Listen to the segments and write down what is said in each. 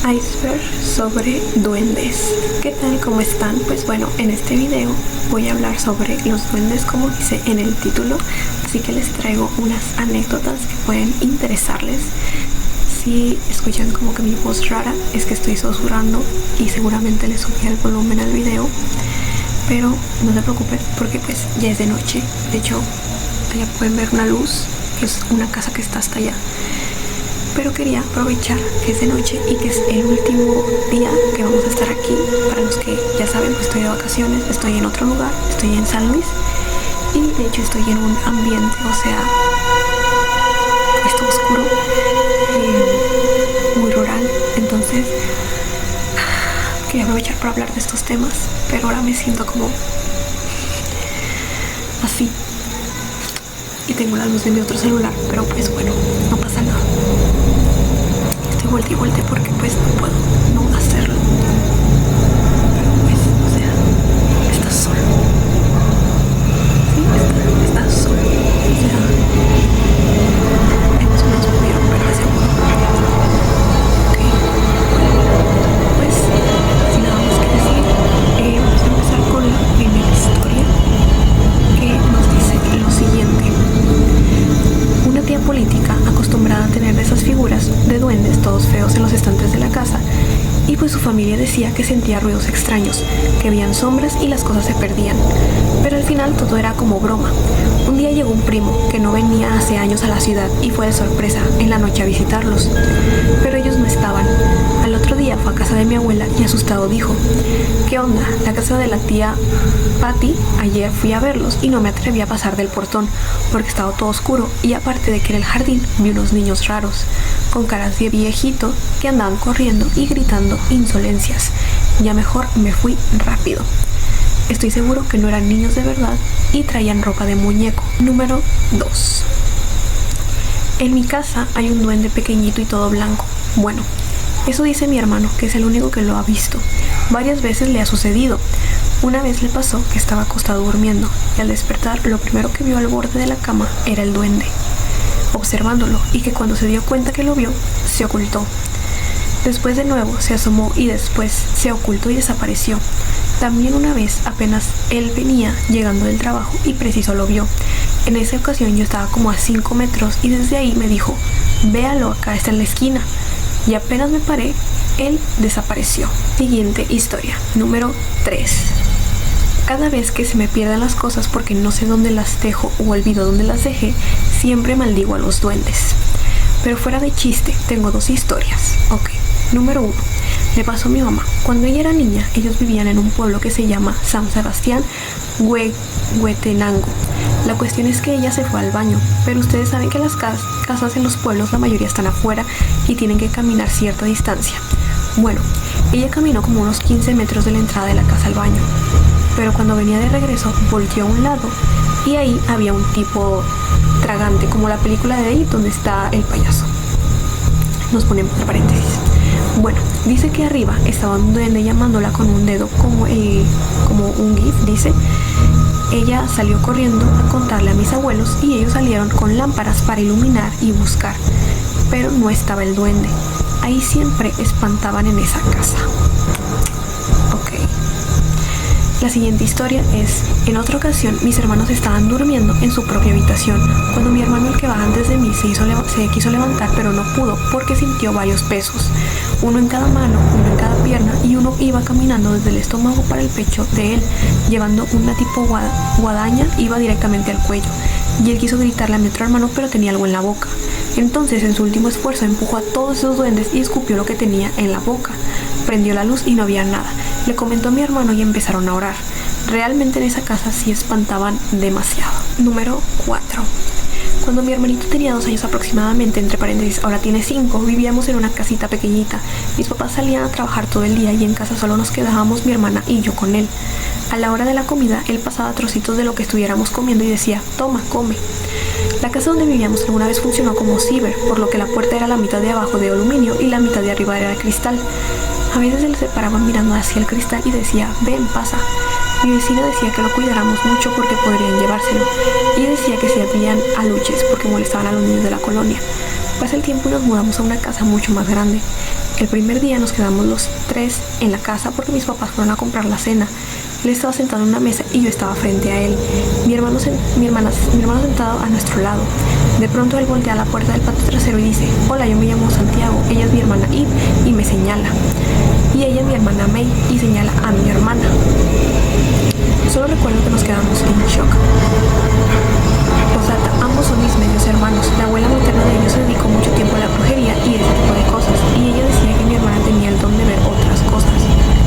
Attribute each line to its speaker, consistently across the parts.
Speaker 1: Iceberg sobre duendes. ¿Qué tal? ¿Cómo están? Pues bueno, en este video voy a hablar sobre los duendes como dice en el título, así que les traigo unas anécdotas que pueden interesarles. Si escuchan como que mi voz rara, es que estoy susurrando y seguramente les subí el volumen al video, pero no se preocupen porque pues ya es de noche. De hecho, allá pueden ver una luz, que es una casa que está hasta allá. Pero quería aprovechar que es de noche y que es el último día que vamos a estar aquí. Para los que ya saben, pues estoy de vacaciones, estoy en otro lugar, estoy en San Luis y de hecho estoy en un ambiente, o sea, está oscuro, muy rural. Entonces quería aprovechar para hablar de estos temas, pero ahora me siento como así y tengo la luz de mi otro celular, pero pues bueno, no pasa nada. Estoy vuelta y vuelta porque pues no puedo no hacerlo, pero pues, o sea, estás solo, sí, estás solo, o sea, más o menos pudieron ver la segunda parte. Ok, pues sin nada más que decir, vamos a empezar con la primera historia, que nos dice lo siguiente. Una tía política acostumbrada a tener esas figuras de duendes todos feos en los estantes de la casa, y pues su familia decía que sentía ruidos extraños, que veían sombras y las cosas se perdían, pero al final todo era como broma. Un día llegó un primo que no venía hace años a la ciudad y fue de sorpresa en la noche a visitarlos, pero ellos no estaban. Al otro día fue a casa de mi abuela y asustado dijo: ¿qué onda? La casa de la tía Patty, ayer fui a verlos y no me atreví a pasar del portón porque estaba todo oscuro, y aparte de que en el jardín vi unos niños raros con caras de viejito que andaban corriendo y gritando insolencias. Ya mejor me fui rápido. Estoy seguro que no eran niños de verdad y traían ropa de muñeco. Número 2. En mi casa hay un duende pequeñito y todo blanco. Bueno, eso dice mi hermano, que es el único que lo ha visto. Varias veces le ha sucedido. Una vez le pasó que estaba acostado durmiendo y al despertar lo primero que vio al borde de la cama era el duende, observándolo, y que cuando se dio cuenta que lo vio, se ocultó. Después de nuevo se asomó y después se ocultó y desapareció. También una vez apenas él venía llegando del trabajo y preciso lo vio. En esa ocasión yo estaba como a 5 metros y desde ahí me dijo: véalo, acá está en la esquina. Y apenas me paré, él desapareció. Siguiente historia, número 3. Cada vez que se me pierden las cosas porque no sé dónde las dejo o olvido dónde las dejé, siempre maldigo a los duendes. Pero fuera de chiste, tengo 2 historias. Ok, número 1. Le pasó a mi mamá. Cuando ella era niña, ellos vivían en un pueblo que se llama San Sebastián Huehuetenango. La cuestión es que ella se fue al baño, pero ustedes saben que las casas en los pueblos la mayoría están afuera y tienen que caminar cierta distancia. Bueno, ella caminó como unos 15 metros de la entrada de la casa al baño, pero cuando venía de regreso volteó a un lado y ahí había un tipo tragante, como la película de ahí donde está el payaso. Nos ponemos entre paréntesis. Bueno, dice que arriba estaba un duende llamándola con un dedo como un gif, dice. Ella salió corriendo a contarle a mis abuelos y ellos salieron con lámparas para iluminar y buscar, pero no estaba el duende. Ahí siempre espantaban en esa casa. Ok. La siguiente historia es: en otra ocasión mis hermanos estaban durmiendo en su propia habitación cuando mi hermano, el que va antes de mí, se quiso levantar, pero no pudo porque sintió varios pesos, uno en cada mano, uno en cada pierna, y uno iba caminando desde el estómago para el pecho de él, llevando una tipo guadaña, iba directamente al cuello, y él quiso gritarle a mi otro hermano, pero tenía algo en la boca. Entonces, en su último esfuerzo, empujó a todos esos duendes y escupió lo que tenía en la boca. Prendió la luz y no había nada. Le comentó a mi hermano y empezaron a orar. Realmente en esa casa sí espantaban demasiado. Número 4. Cuando mi hermanito tenía 2 años aproximadamente, entre paréntesis, ahora tiene 5, vivíamos en una casita pequeñita. Mis papás salían a trabajar todo el día y en casa solo nos quedábamos mi hermana y yo con él. A la hora de la comida, él pasaba trocitos de lo que estuviéramos comiendo y decía: toma, come. La casa donde vivíamos alguna vez funcionó como ciber, por lo que la puerta era la mitad de abajo de aluminio y la mitad de arriba era de cristal. A veces él se paraba mirando hacia el cristal y decía: ven, pasa. Mi vecino decía que lo cuidáramos mucho porque podrían llevárselo, y decía que se habían aluches porque molestaban a los niños de la colonia. Pasa el tiempo y nos mudamos a una casa mucho más grande. El primer día nos quedamos los tres en la casa porque mis papás fueron a comprar la cena. Él estaba sentado en una mesa y yo estaba frente a él. Mi hermano sentado a nuestro lado. De pronto él voltea a la puerta del patio trasero y dice: hola, yo me llamo Santiago, ella es mi hermana Eve, y me señala. Y ella es mi hermana May, y señala a mi hermana. Solo recuerdo que nos quedamos en shock. Posdata, ambos son mis medios hermanos. La abuela materna de ellos se dedicó mucho tiempo a la brujería y ese tipo de cosas, y ella decía que mi hermana tenía el don de ver otras cosas.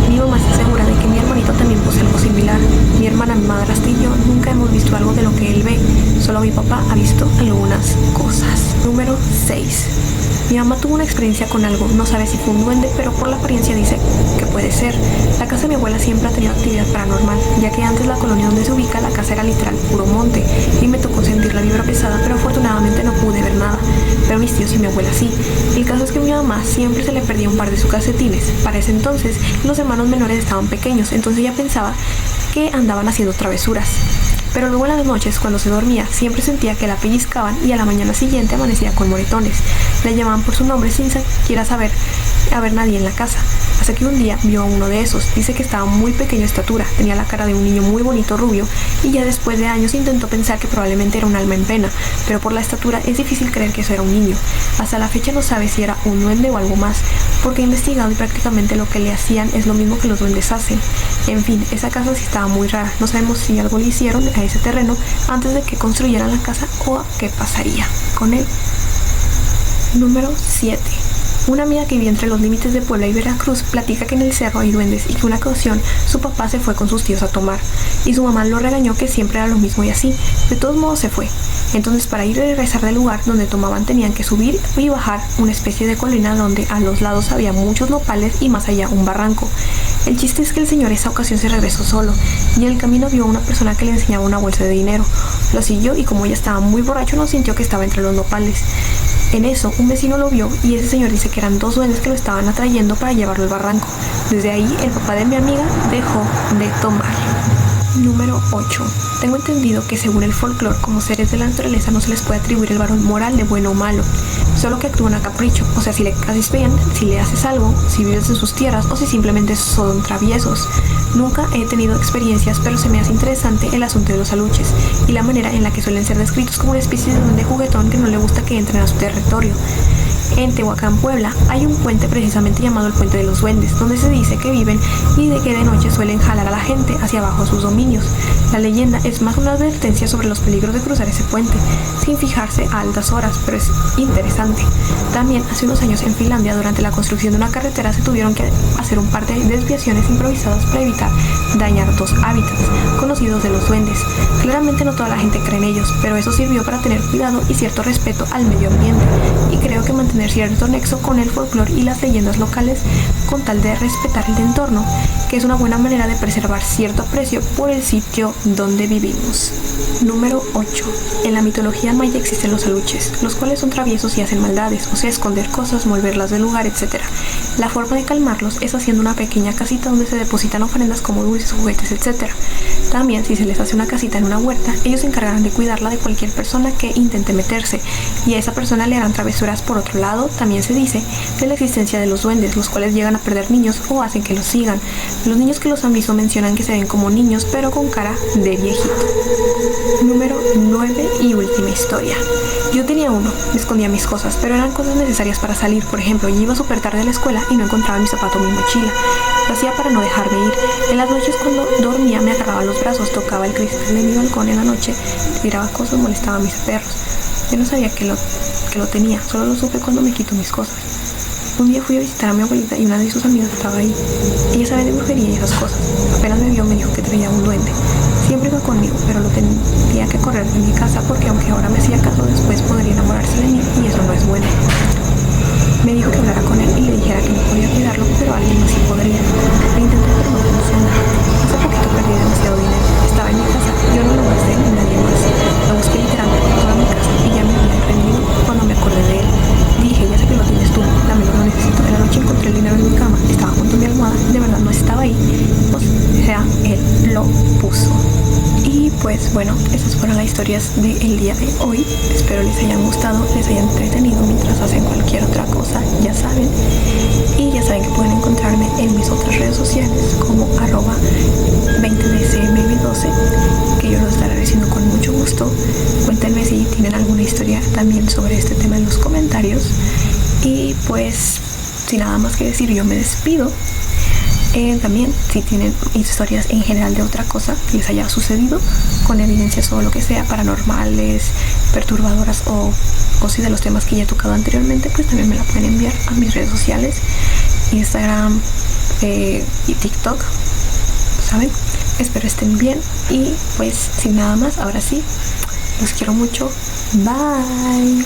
Speaker 1: Mi mamá está segura de que mi hermanito también posee algo similar. Mi hermana, mi madrastra y yo nunca hemos visto algo de lo que él ve. Solo mi papá ha visto algunas cosas. Número 6. Mi mamá tuvo una experiencia con algo, no sabe si fue un duende, pero por la apariencia dice que puede ser. La casa de mi abuela siempre ha tenido actividad paranormal, ya que antes la colonia donde se ubica la casa era literal puro monte, y me tocó sentir la vibra pesada, pero afortunadamente no pude ver nada. Pero mis tíos y mi abuela sí. El caso es que a mi mamá siempre se le perdía un par de sus calcetines. Para ese entonces, los hermanos menores estaban pequeños, entonces ella pensaba que andaban haciendo travesuras. Pero luego en las noches, cuando se dormía, siempre sentía que la pellizcaban y a la mañana siguiente amanecía con moretones. La llamaban por su nombre sin siquiera haber nadie en la casa. Hasta que un día vio a uno de esos. Dice que estaba muy pequeño de estatura, tenía la cara de un niño muy bonito rubio, y ya después de años intentó pensar que probablemente era un alma en pena, pero por la estatura es difícil creer que eso era un niño. Hasta la fecha no sabe si era un duende o algo más, porque ha investigado y prácticamente lo que le hacían es lo mismo que los duendes hacen. En fin, esa casa sí estaba muy rara. No sabemos si algo le hicieron a ese terreno antes de que construyeran la casa o qué pasaría con él. Número 7. Una amiga que vive entre los límites de Puebla y Veracruz platica que en el cerro hay duendes y que una ocasión su papá se fue con sus tíos a tomar y su mamá lo regañó que siempre era lo mismo y así. De todos modos se fue. Entonces para ir a regresar del lugar donde tomaban tenían que subir y bajar una especie de colina donde a los lados había muchos nopales y más allá un barranco. El chiste es que el señor esa ocasión se regresó solo y en el camino vio a una persona que le enseñaba una bolsa de dinero. Lo siguió y como ella estaba muy borracho no sintió que estaba entre los nopales. En eso, un vecino lo vio y ese señor dice que eran dos duendes que lo estaban atrayendo para llevarlo al barranco. Desde ahí, el papá de mi amiga dejó de tomar. Número 8. Tengo entendido que según el folclore, como seres de la naturaleza no se les puede atribuir el valor moral de bueno o malo, solo que actúan a capricho, o sea, si le haces bien, si le haces algo, si vives en sus tierras o si simplemente son traviesos. Nunca he tenido experiencias, pero se me hace interesante el asunto de los aluches y la manera en la que suelen ser descritos como una especie de duende juguetón que no le gusta que entren a su territorio. En Tehuacán, Puebla, hay un puente precisamente llamado el Puente de los Duendes, donde se dice que viven y de que de noche suelen jalar a la gente hacia abajo a sus dominios. La leyenda es más una advertencia sobre los peligros de cruzar ese puente, sin fijarse a altas horas, pero es interesante. También, hace unos años en Finlandia, durante la construcción de una carretera, se tuvieron que hacer un par de desviaciones improvisadas para evitar dañar dos hábitats conocidos de los duendes. Claramente no toda la gente cree en ellos, pero eso sirvió para tener cuidado y cierto respeto al medio ambiente, y creo que mantener cierto nexo con el folclore y las leyendas locales con tal de respetar el entorno, que es una buena manera de preservar cierto aprecio por el sitio donde vivimos. Número 8. En la mitología maya existen los aluches, los cuales son traviesos y hacen maldades, o sea, esconder cosas, moverlas del lugar, etc. La forma de calmarlos es haciendo una pequeña casita donde se depositan ofrendas como dulces, juguetes, etc. También, si se les hace una casita en una huerta, ellos se encargarán de cuidarla de cualquier persona que intente meterse, y a esa persona le harán travesuras. Por otro lado, también se dice de la existencia de los duendes, los cuales llegan a perder niños o hacen que los sigan. Los niños que los han visto mencionan que se ven como niños, pero con cara de viejito. Número 9 y última historia. Yo tenía uno, me escondía mis cosas, pero eran cosas necesarias para salir. Por ejemplo, yo iba súper tarde a la escuela y no encontraba mi zapato o mi mochila. Lo hacía para no dejarme ir. En las noches cuando dormía me agarraba los brazos, tocaba el cristal de mi balcón en la noche, tiraba cosas, molestaba a mis perros. Yo no sabía que lo tenía, solo lo supe cuando me quitó mis cosas. Un día fui a visitar a mi abuelita y una de sus amigas estaba ahí. Ella sabe de brujería y esas cosas. Apenas me vio me dijo que traía un duende. Siempre iba conmigo, pero lo tenía que correr de mi casa porque aunque ahora me hacía caso, después podría enamorarse de mí y eso no es bueno. Me dijo que hablara con él y le dijera que no podía cuidarlo, pero alguien más sí podría. Lo intenté, pero no funcionó. Hace poquito perdí demasiado dinero. Estaba en mi casa, yo no lo gasté ni nadie más. Lo busqué literalmente por toda mi casa y ya me había rendido cuando me acordé de él. Dije, ya sé que lo tienes tú, dámelo, lo necesito. En la noche encontré el dinero en mi cama, estaba junto a mi almohada, de verdad no estaba ahí. O sea, él lo puso. Y pues bueno, esas fueron las historias del día de hoy. Espero les hayan gustado, les hayan entretenido mientras hacen cualquier otra cosa, ya saben. Y ya saben que pueden encontrarme en mis otras redes sociales como @20dcmb12, que yo los estaré diciendo con mucho gusto. Cuéntenme si tienen alguna historia también sobre este tema en los comentarios. Y pues sin nada más que decir, yo me despido. También si tienen historias en general de otra cosa que les haya sucedido, con evidencias o lo que sea, paranormales, perturbadoras o si de los temas que ya he tocado anteriormente, pues también me la pueden enviar a mis redes sociales, Instagram y TikTok, ¿saben? Espero estén bien y pues sin nada más, ahora sí, los quiero mucho. Bye.